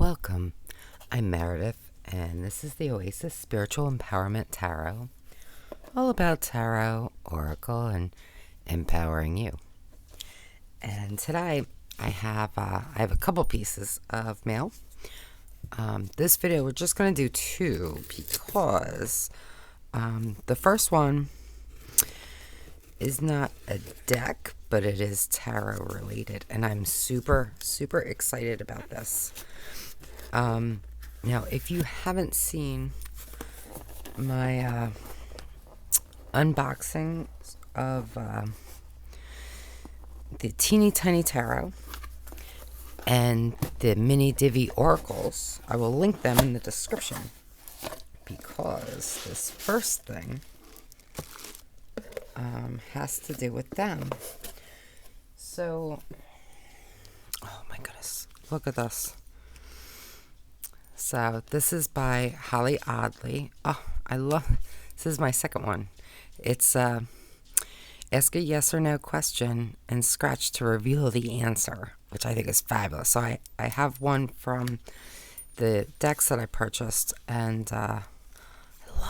Welcome. I'm Meredith, and this is the Oasis Spiritual Empowerment Tarot, all about tarot, oracle, and empowering you. And today I have a couple pieces of mail. This video we're just going to do two because the first one is not a deck, but it is tarot related, and I'm super excited about this. Now, if you haven't seen my unboxing of the Teeny Tiny Tarot and the Mini Divi Oracles, I will link them in the description, because this first thing has to do with them. So, oh my goodness, look at this. So this is by Holly Oddly. Oh, this is my second one. It's ask a yes or no question and scratch to reveal the answer, which I think is fabulous. So I have one from the decks that I purchased, and I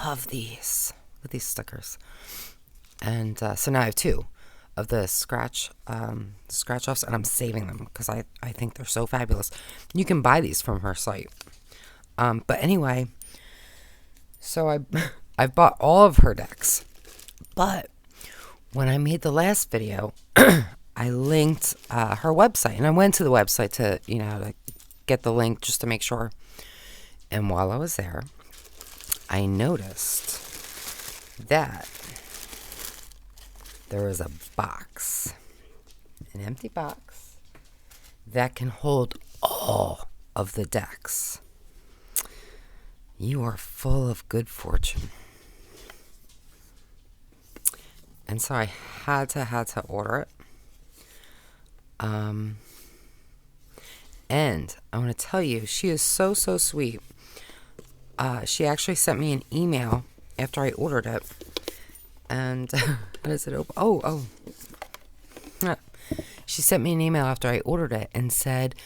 love these with these stickers. And so now I have two of the scratch offs, and I'm saving them because I think they're so fabulous. You can buy these from her site. But anyway, so I've bought all of her decks, but when I made the last video, I linked her website, and I went to the website to get the link just to make sure. And while I was there, I noticed that there is a box, an empty box that can hold all of the decks. You are full of good fortune. And so I had to order it. And I want to tell you, she is so sweet. She actually sent me an email after I ordered it. And how does it open? Oh. She sent me an email after I ordered it and said,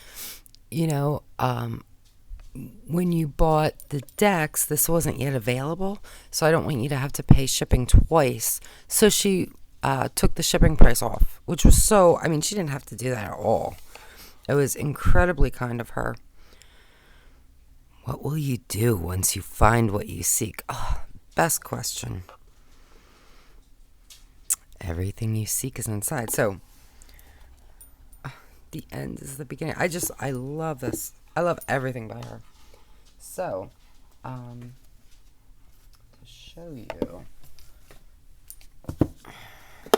when you bought the decks, this wasn't yet available, so I don't want you to have to pay shipping twice. So she took the shipping price off, which was she didn't have to do that at all. It was incredibly kind of her. What will you do once you find what you seek? Oh, best question. Everything you seek is inside. So, the end is the beginning. I love this. I love everything by her. So, to show you.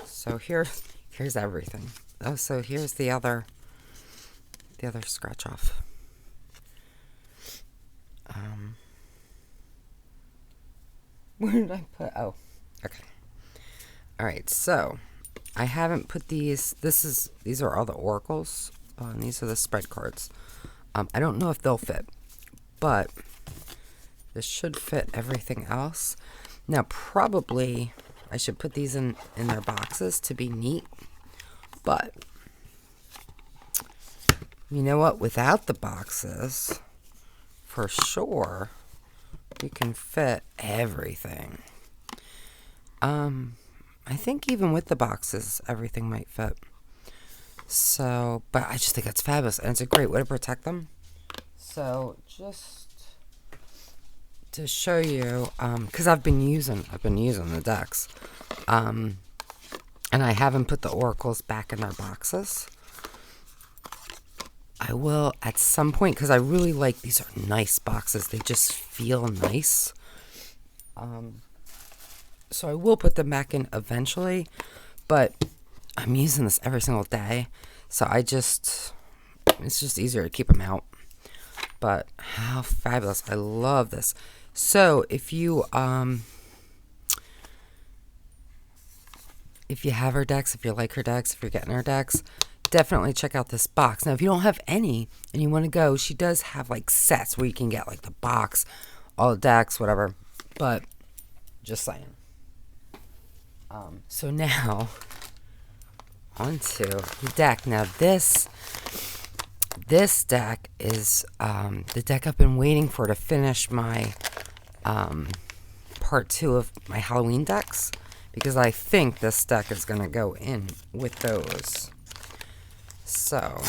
So here's everything. Oh, so here's the other scratch off. Where did I put? Oh, okay. All right. So I haven't put these. These are all the oracles. And these are the spread cards. I don't know if they'll fit, but this should fit everything else. Now, probably I should put these in their boxes to be neat, but you know what? Without the boxes, for sure, you can fit everything. I think even with the boxes, everything might fit. So, but I just think it's fabulous, and it's a great way to protect them. So, just to show you, because I've been using the decks, and I haven't put the oracles back in their boxes. I will at some point, because I really like, these are nice boxes. They just feel nice. So I will put them back in eventually, but I'm using this every single day, so it's just easier to keep them out. But how fabulous. I love this. So if you have her decks, if you like her decks, if you're getting her decks, definitely check out this box. Now, if you don't have any and you want to go, she does have like sets where you can get like the box, all the decks, whatever. But just saying. So now onto the deck. Now this This deck is the deck I've been waiting for to finish my part 2 of my Halloween decks, because I think this deck is going to go in with those. So,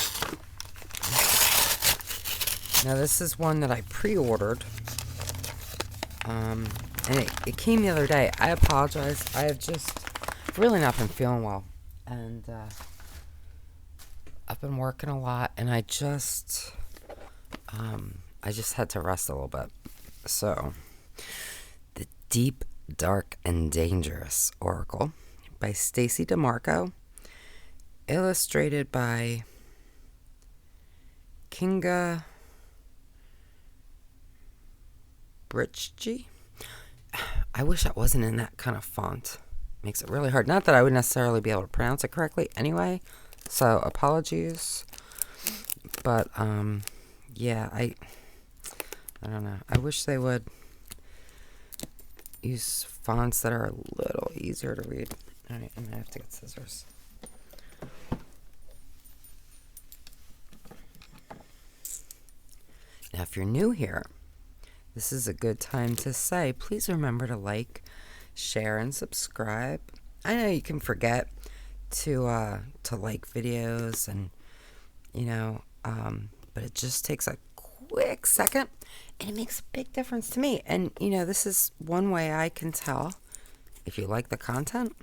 now this is one that I pre-ordered, and it came the other day. I apologize. I have just really not been feeling well, and I've been working a lot, and I just had to rest a little bit. So, The Deep, Dark, and Dangerous Oracle by Stacey DeMarco, illustrated by Kinga Britchie. I wish I wasn't in that kind of font. Makes it really hard. Not that I would necessarily be able to pronounce it correctly anyway, so apologies. But yeah, I don't know. I wish they would use fonts that are a little easier to read. All right, I'm gonna have to get scissors. Now, if you're new here, this is a good time to say, please remember to like, share, and subscribe. I know you can forget to like videos, and but it just takes a quick second, and it makes a big difference to me. And this is one way I can tell if you like the content.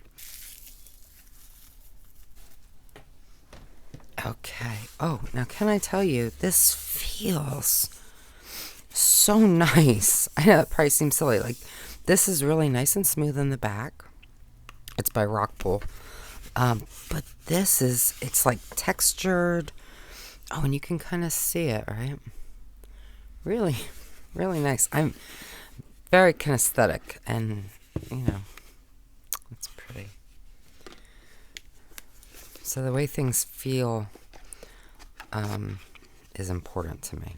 Okay. Oh, now can I tell you, this feels so nice. I know that probably seems silly. Like, this is really nice and smooth in the back. It's by Rockpool. But it's like textured. Oh, and you can kind of see it, right? Really, really nice. I'm very kinesthetic, and, it's pretty. So the way things feel is important to me.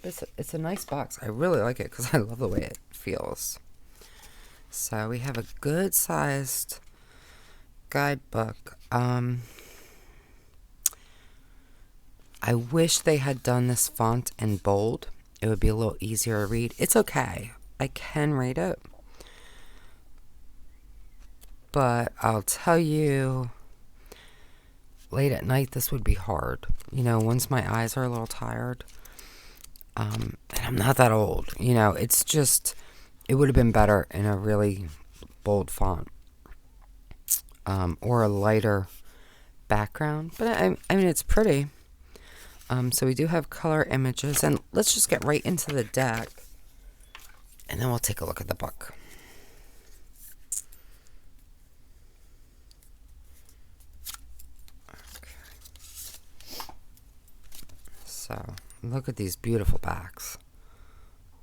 It's a nice box. I really like it because I love the way it feels. So we have a good-sized guidebook. I wish they had done this font in bold. It would be a little easier to read. It's okay. I can read it. But I'll tell you, late at night, this would be hard. Once my eyes are a little tired. And I'm not that old. It's just, it would have been better in a really bold font. Or a lighter background. But I mean, it's pretty. So we do have color images, and let's just get right into the deck, and then we'll take a look at the book. Okay. So, look at these beautiful backs.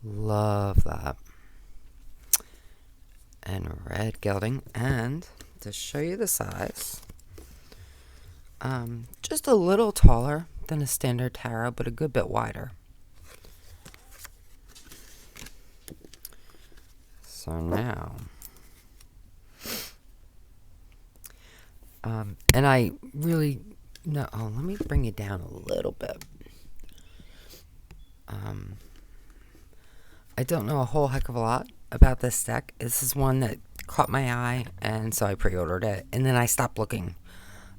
Love that. And red gilding, and to show you the size, just a little taller than a standard tarot, but a good bit wider. So now, and I really, no, oh, let me bring it down a little bit. I don't know a whole heck of a lot about this deck. This is one that caught my eye, and so I pre-ordered it, and then I stopped looking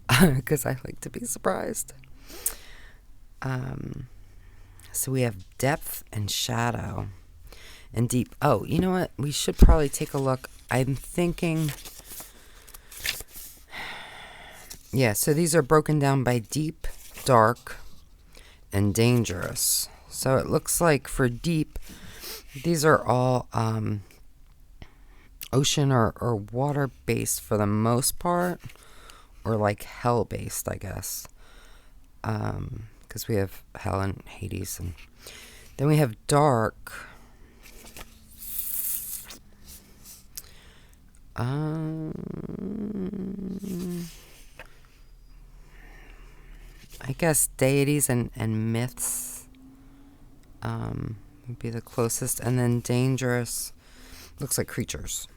because I like to be surprised. So we have depth and shadow and deep. Oh, you know what? We should probably take a look. I'm thinking, yeah, so these are broken down by deep, dark, and dangerous. So it looks like for deep, these are all ocean or water based for the most part, or like hell based, I guess. Because we have hell and Hades, and then we have dark. I guess deities and myths would be the closest, and then dangerous looks like creatures.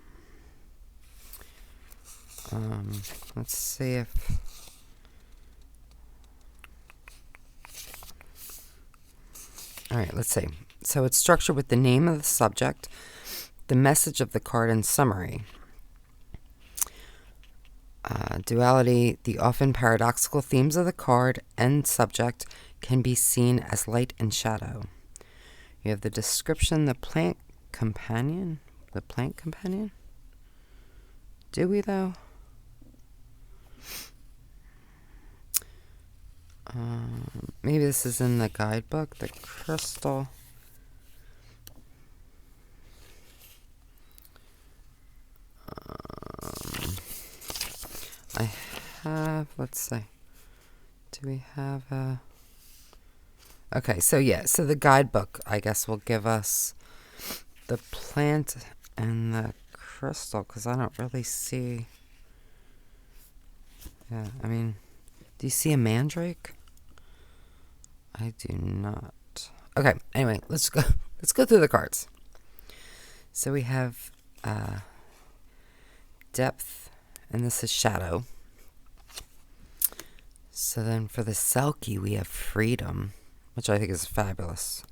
Let's see if All right, let's see. So it's structured with the name of the subject, the message of the card, and summary. Duality, the often paradoxical themes of the card and subject can be seen as light and shadow. You have the description, the plant companion. The plant companion? Do we, though? Maybe this is in the guidebook. The crystal. I have, let's see. Do we have a... Okay, so yeah, so the guidebook, I guess, will give us the plant and the crystal, because I don't really see... Yeah, I mean, do you see a mandrake? I do not. Okay, anyway, let's go through the cards. So we have depth, and this is shadow. So then for the Selkie, we have freedom, which I think is fabulous.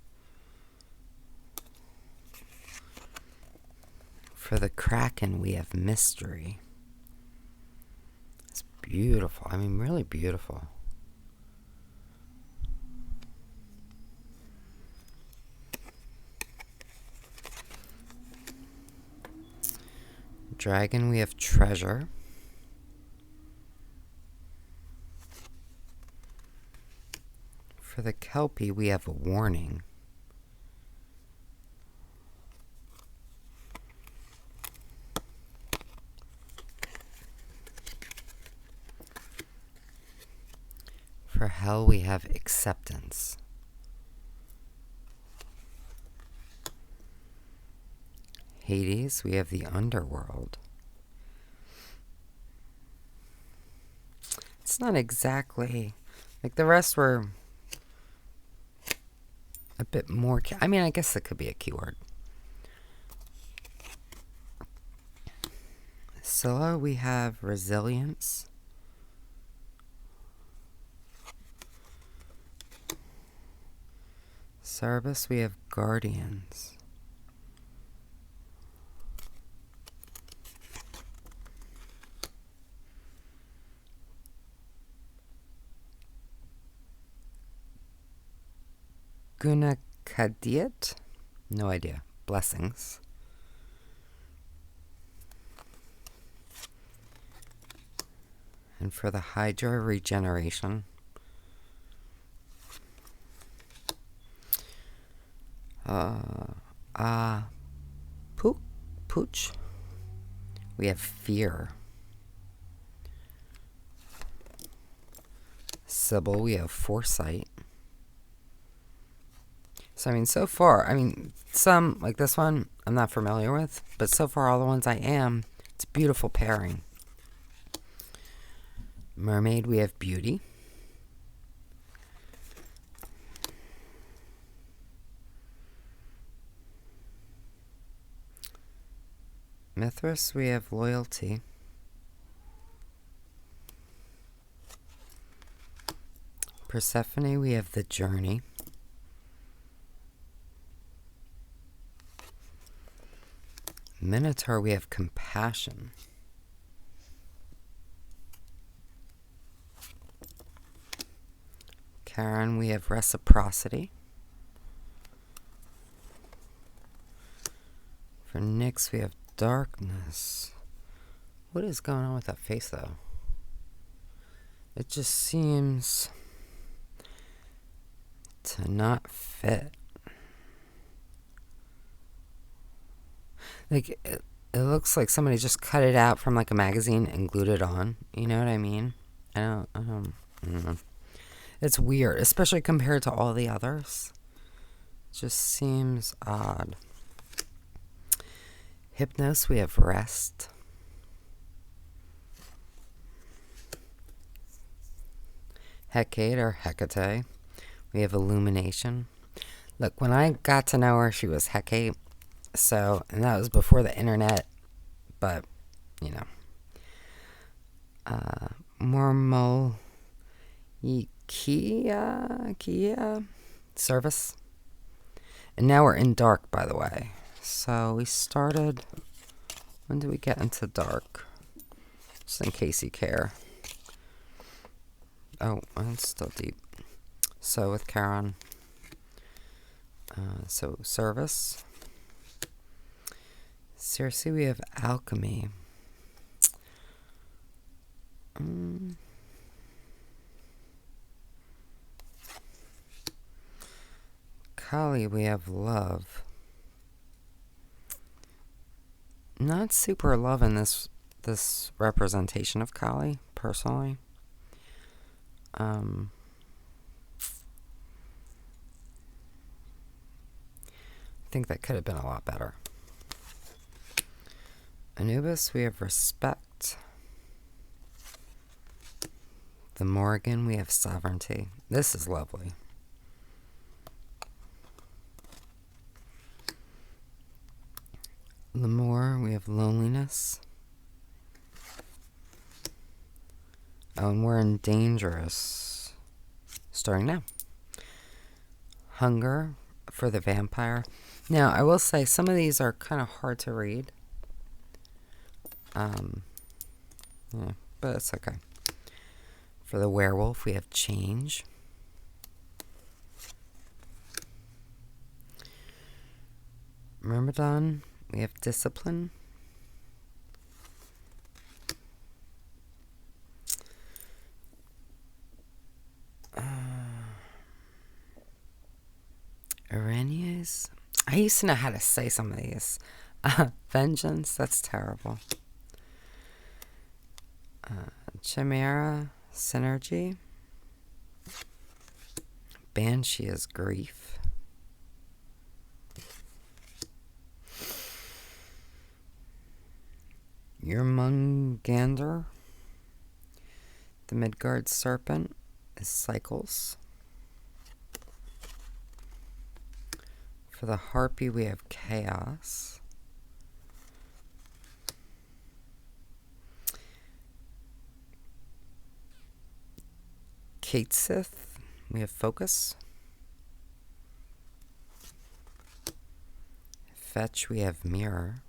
For the Kraken, we have mystery. It's beautiful. I mean, really beautiful. Dragon, we have treasure. For the Kelpie, we have a warning. For Hell, we have acceptance. Hades, we have the underworld. It's not exactly... Like, the rest were a bit more... I mean, I guess it could be a keyword. Scylla, we have resilience. Cerberus, we have guardians. Gunakadiet? No idea. Blessings. And for the Hydra, regeneration. Pooch. We have fear. Sybil, we have foresight. So, I mean, so far, I mean, some, like this one, I'm not familiar with, but so far, all the ones I am, it's a beautiful pairing. Mermaid, we have beauty. Mithras, we have loyalty. Persephone, we have the journey. Minotaur, we have compassion. Charon, we have reciprocity. For Nyx, we have darkness. What is going on with that face, though? It just seems to not fit. Like, it looks like somebody just cut it out from, like, a magazine and glued it on. You know what I mean? I don't know. It's weird, especially compared to all the others. It just seems odd. Hypnos, we have rest. Hecate, or Hecate, we have illumination. Look, when I got to know her, she was Hecate. So, and that was before the internet, but, you know. Kia, service. And now we're in dark, by the way. So we started... When did we get into dark? Just in case you care. Oh, it's still deep. So with Charon. So service. Seriously, we have alchemy. Kali, we have love. Not super loving this representation of Kali, personally. I think that could have been a lot better. Anubis, we have respect. The Morrigan, we have sovereignty. This is lovely. Lemur, we have loneliness. Oh, and we're in dangerous. Starting now. Hunger for the vampire. Now, I will say some of these are kind of hard to read. Yeah, but it's okay. For the werewolf, we have change. Myrmidon, we have discipline. Aranes. I used to know how to say some of these. Vengeance, that's terrible. Chimera, synergy. Banshee is grief. Jormungandr. The Midgard serpent is cycles. For the harpy, we have chaos. Katesith, we have focus. Fetch, we have mirror.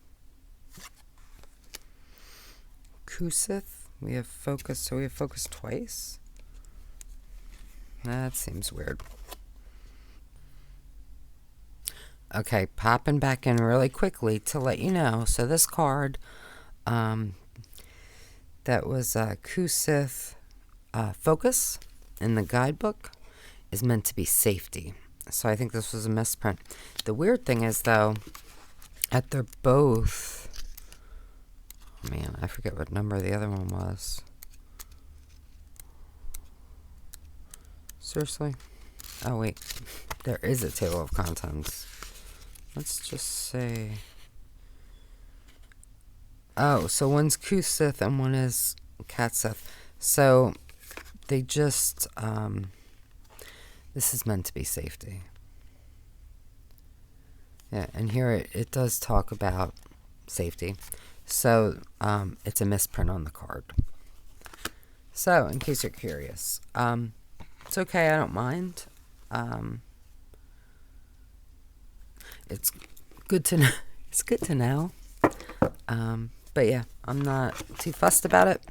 Kusith, we have focus, so we have focus twice. That seems weird. Okay, popping back in really quickly to let you know. So this card, that was Kusith focus in the guidebook, is meant to be safety. So I think this was a misprint. The weird thing is, though, that they're both... Man, I forget what number the other one was. Seriously? Oh, wait. There is a table of contents. Let's just say... Oh, so one's Kusith and one is Katsith. So they just... this is meant to be safety. Yeah, and here it does talk about safety. So it's a misprint on the card. So, in case you're curious. It's okay, I don't mind. It's good to know. It's good to know. But yeah, I'm not too fussed about it.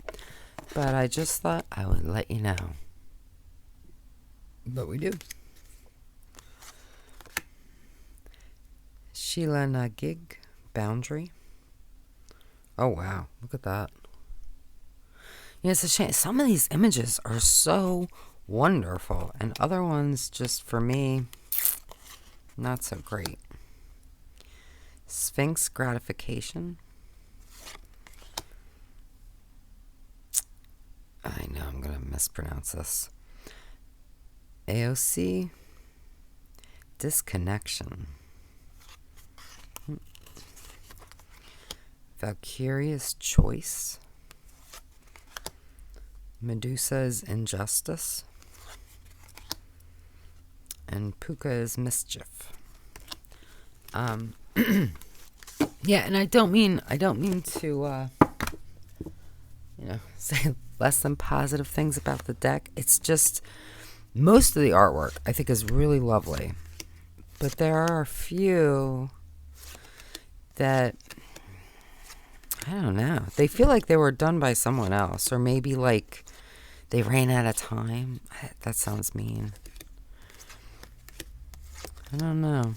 But I just thought I would let you know. But we do. Sheila Nagig, boundary. Oh wow, look at that. Yeah, it's a shame. Some of these images are so wonderful, and other ones, just for me, not so great. Sphinx gratification. I know I'm going to mispronounce this. AOC disconnection. Valkyria's choice. Medusa's injustice. And Puka's mischief. Yeah, and I don't mean to say less than positive things about the deck. It's just most of the artwork I think is really lovely. But there are a few that, I don't know, they feel like they were done by someone else, or maybe like they ran out of time. That sounds mean. I don't know.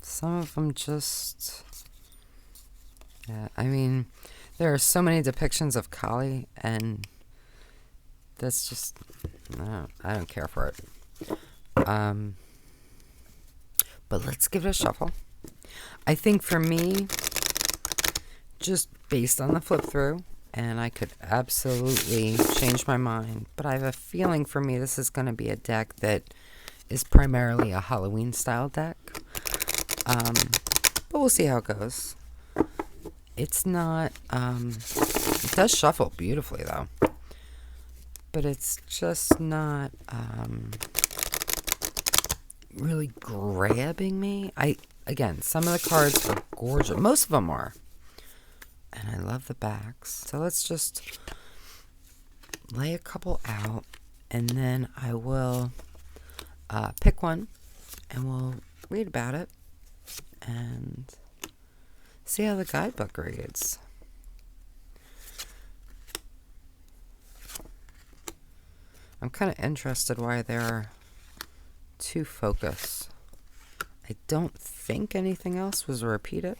Some of them just, yeah, I mean, there are so many depictions of Kali, and that's just, I don't care for it. But let's give it a shuffle. I think for me, just based on the flip through, and I could absolutely change my mind, but I have a feeling for me this is going to be a deck that is primarily a Halloween style deck. But we'll see how it goes. It's not, it does shuffle beautifully though, but it's just not really grabbing me. Again, some of the cards are gorgeous. Most of them are. And I love the backs. So let's just lay a couple out, and then I will pick one, and we'll read about it and see how the guidebook reads. I'm kind of interested why there are 2 focus. I don't think anything else was repeated.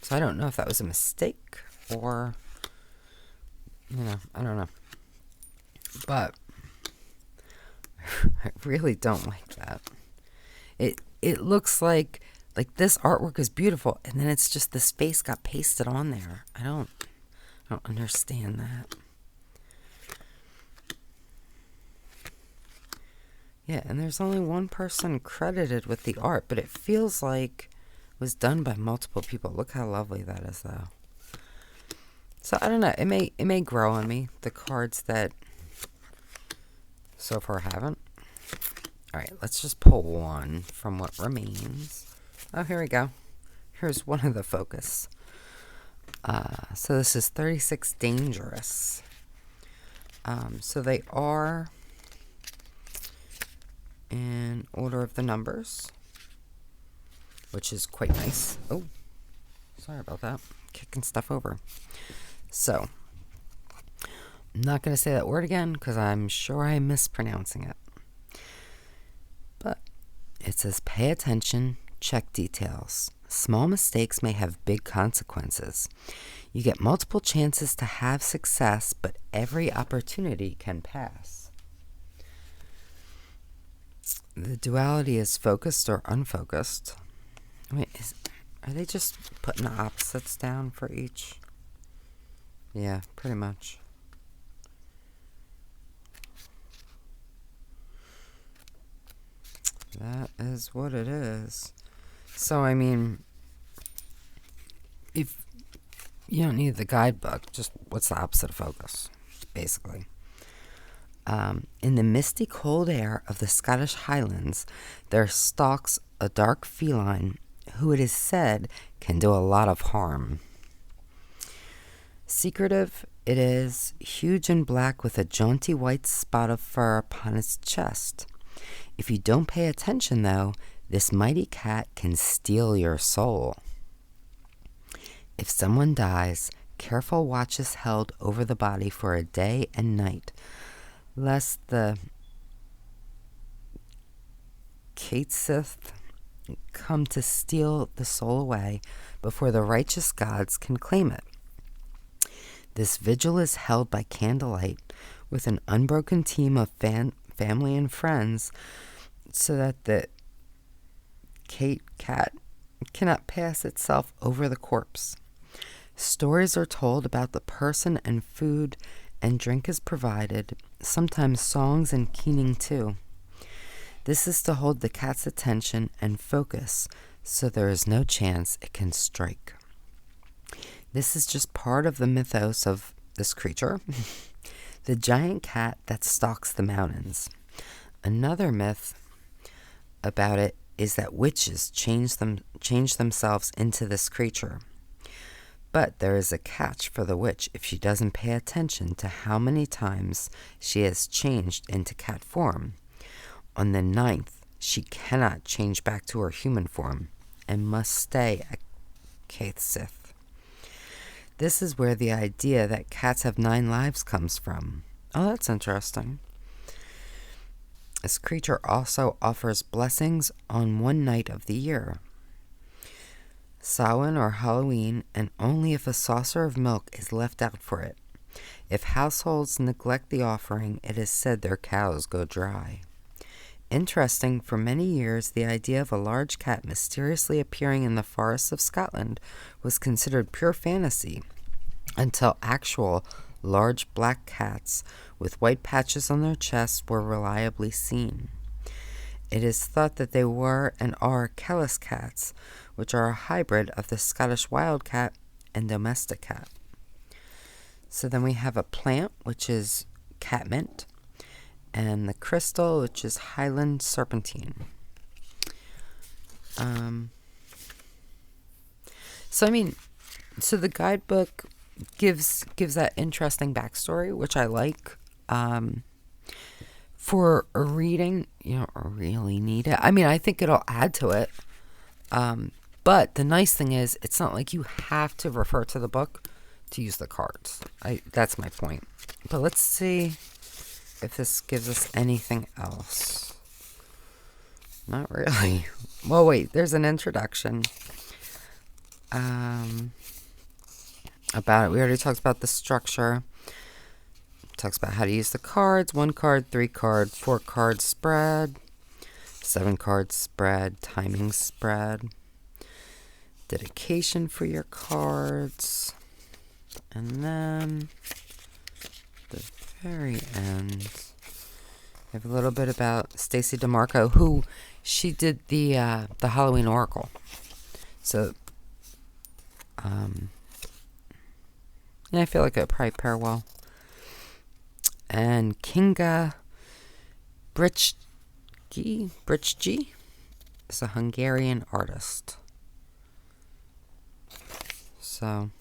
So I don't know if that was a mistake or, I don't know. But I really don't like that. It looks like this artwork is beautiful, and then it's just this face got pasted on there. I don't understand that. Yeah, and there's only one person credited with the art, but it feels like it was done by multiple people. Look how lovely that is, though. So I don't know. It may grow on me, the cards that so far haven't. All right, let's just pull one from what remains. Oh, here we go. Here's one of the focus. So this is 36 Dangerous. So they are in order of the numbers, which is quite nice. Oh, sorry about that. Kicking stuff over. So, I'm not going to say that word again because I'm sure I'm mispronouncing it. But it says, pay attention, check details. Small mistakes may have big consequences. You get multiple chances to have success, but every opportunity can pass. The duality is focused or unfocused. Wait, are they just putting the opposites down for each? Yeah, pretty much. That is what it is. So, I mean, if you don't need the guidebook, just what's the opposite of focus, basically. In the misty cold air of the Scottish Highlands, there stalks a dark feline who it is said can do a lot of harm. Secretive it is, huge and black with a jaunty white spot of fur upon its chest. If you don't pay attention, though, this mighty cat can steal your soul. If someone dies, careful watch is held over the body for a day and night, lest the Catesith come to steal the soul away before the righteous gods can claim it. This vigil is held by candlelight with an unbroken team of family and friends so that the cat cannot pass itself over the corpse. Stories are told about the person, and food and drink is provided, sometimes songs and keening too. This is to hold the cat's attention and focus so there is no chance it can strike. This is just part of the mythos of this creature, the giant cat that stalks the mountains. Another myth about it is that witches change themselves into this creature. But there is a catch for the witch if she doesn't pay attention to how many times she has changed into cat form. On the 9th, she cannot change back to her human form and must stay a Caithsith. This is where the idea that cats have 9 lives comes from. Oh, that's interesting. This creature also offers blessings on one night of the year, Samhain or Halloween, and only if a saucer of milk is left out for it. If households neglect the offering, it is said their cows go dry. Interesting, for many years, the idea of a large cat mysteriously appearing in the forests of Scotland was considered pure fantasy until actual large black cats with white patches on their chests were reliably seen. It is thought that they were and are Kellis cats, which are a hybrid of the Scottish wildcat and domestic cat. So then we have a plant, which is catmint, and the crystal, which is Highland serpentine. So the guidebook gives that interesting backstory, which I like. For a reading, you don't really need it. I mean, I think it'll add to it. But the nice thing is, it's not like you have to refer to the book to use the cards. That's my point. But let's see if this gives us anything else. Not really. Well, wait, there's an introduction. About it. We already talked about the structure. Talks about how to use the cards. 1 card, 3 card, 4 card spread, 7 card spread, timing spread, dedication for your cards, and then the very end, we have a little bit about Stacey DeMarco, who she did the Halloween Oracle. So, yeah, I feel like it would probably pair well. And Kinga Bricski is a Hungarian artist. So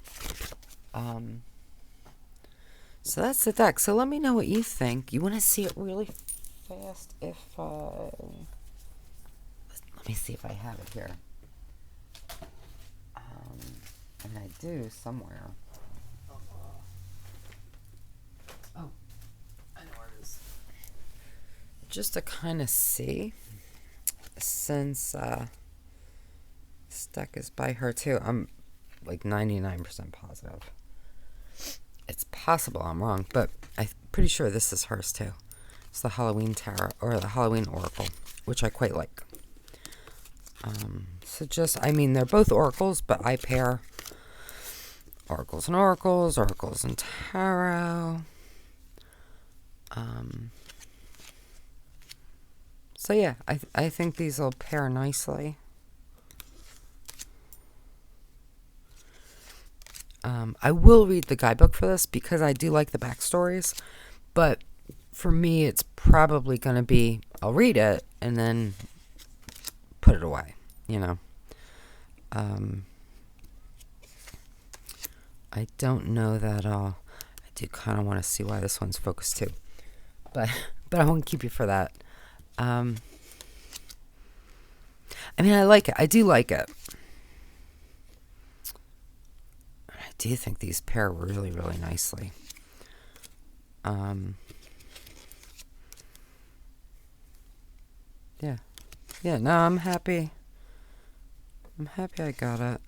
that's the deck. So let me know what you think. You want to see it really fast? Let me see if I have it here. And I do somewhere. Oh, I know where it is. Just to kind of see, since this deck is by her too, I'm like 99% positive. It's possible I'm wrong, but I'm pretty sure this is hers too. It's the Halloween Tarot, or the Halloween Oracle, which I quite like. So just, I mean, they're both oracles, but I pair oracles and oracles, oracles and tarot. So yeah, I think these will pair nicely. I will read the guidebook for this because I do like the backstories, but for me it's probably going to be, I'll read it and then put it away, you know. I don't know that I do kind of want to see why this one's focused too, but I won't keep you for that. I mean, I like it. I do like it. I do think these pair really, really nicely. Yeah. Yeah, no, I'm happy. I'm happy I got it.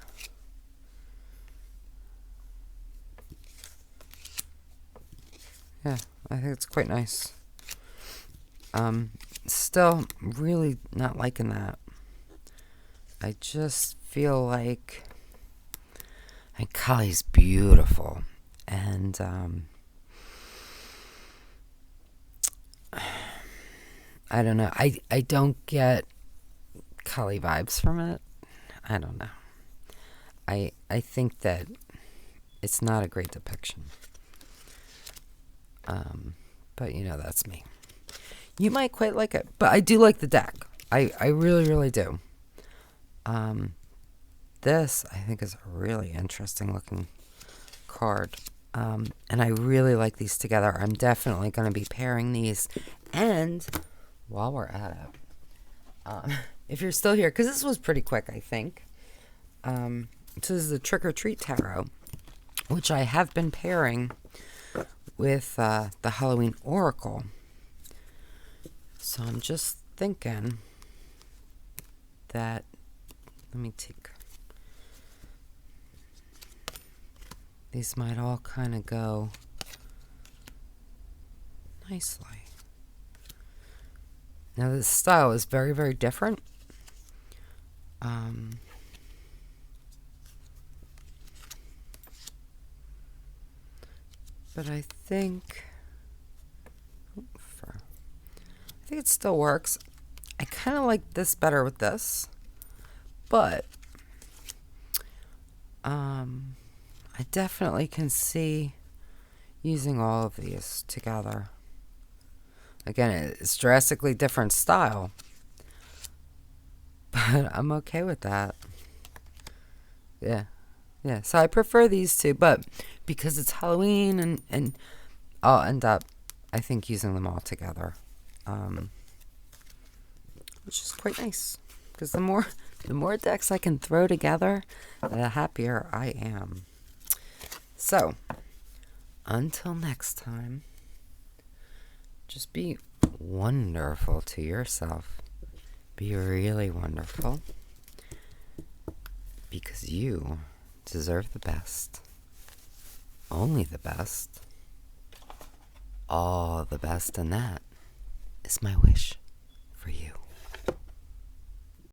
Yeah, I think it's quite nice. Still really not liking that. I just feel like Kali's beautiful, and I don't know. I don't get Kali vibes from it. I don't know. I think that it's not a great depiction. But you know, that's me. You might quite like it, but I do like the deck. I really, really do. This I think is a really interesting looking card. And I really like these together. I'm definitely going to be pairing these. And while we're at it, if you're still here, because this was pretty quick, I think. So this is the Trick or Treat Tarot, which I have been pairing with the Halloween Oracle. So I'm just thinking that, let me take, these might all kind of go nicely. Now this style is very, very different. But I think it still works. I kind of like this better with this, but I definitely can see using all of these together. Again, it's drastically different style, but I'm okay with that. Yeah. So I prefer these two, but because it's Halloween and I'll end up, I think, using them all together. Which is quite nice, because the more decks I can throw together, the happier I am. So, until next time, just be wonderful to yourself. Be really wonderful, because you deserve the best. Only the best. All the best, and that is my wish.